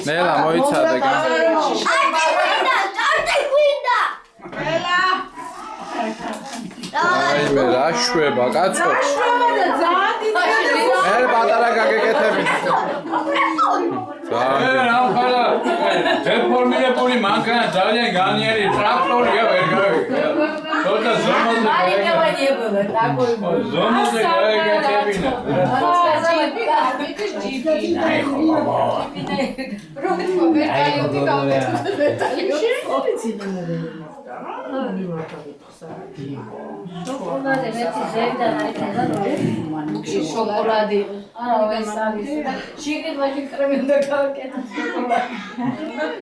ნელა მოიცადე აი მე რა შვება კაცო მე პატარა გაგეკეთები რეფორმირებული მანქანა ძალიან განიერი ტრაქტორია ვერ გავიგე თორდა ზომაზე გაიგეთებინა შოკოლადი. არა, ეს არის. შიგნით ვაჟი კრემი უნდა გავაკეთო.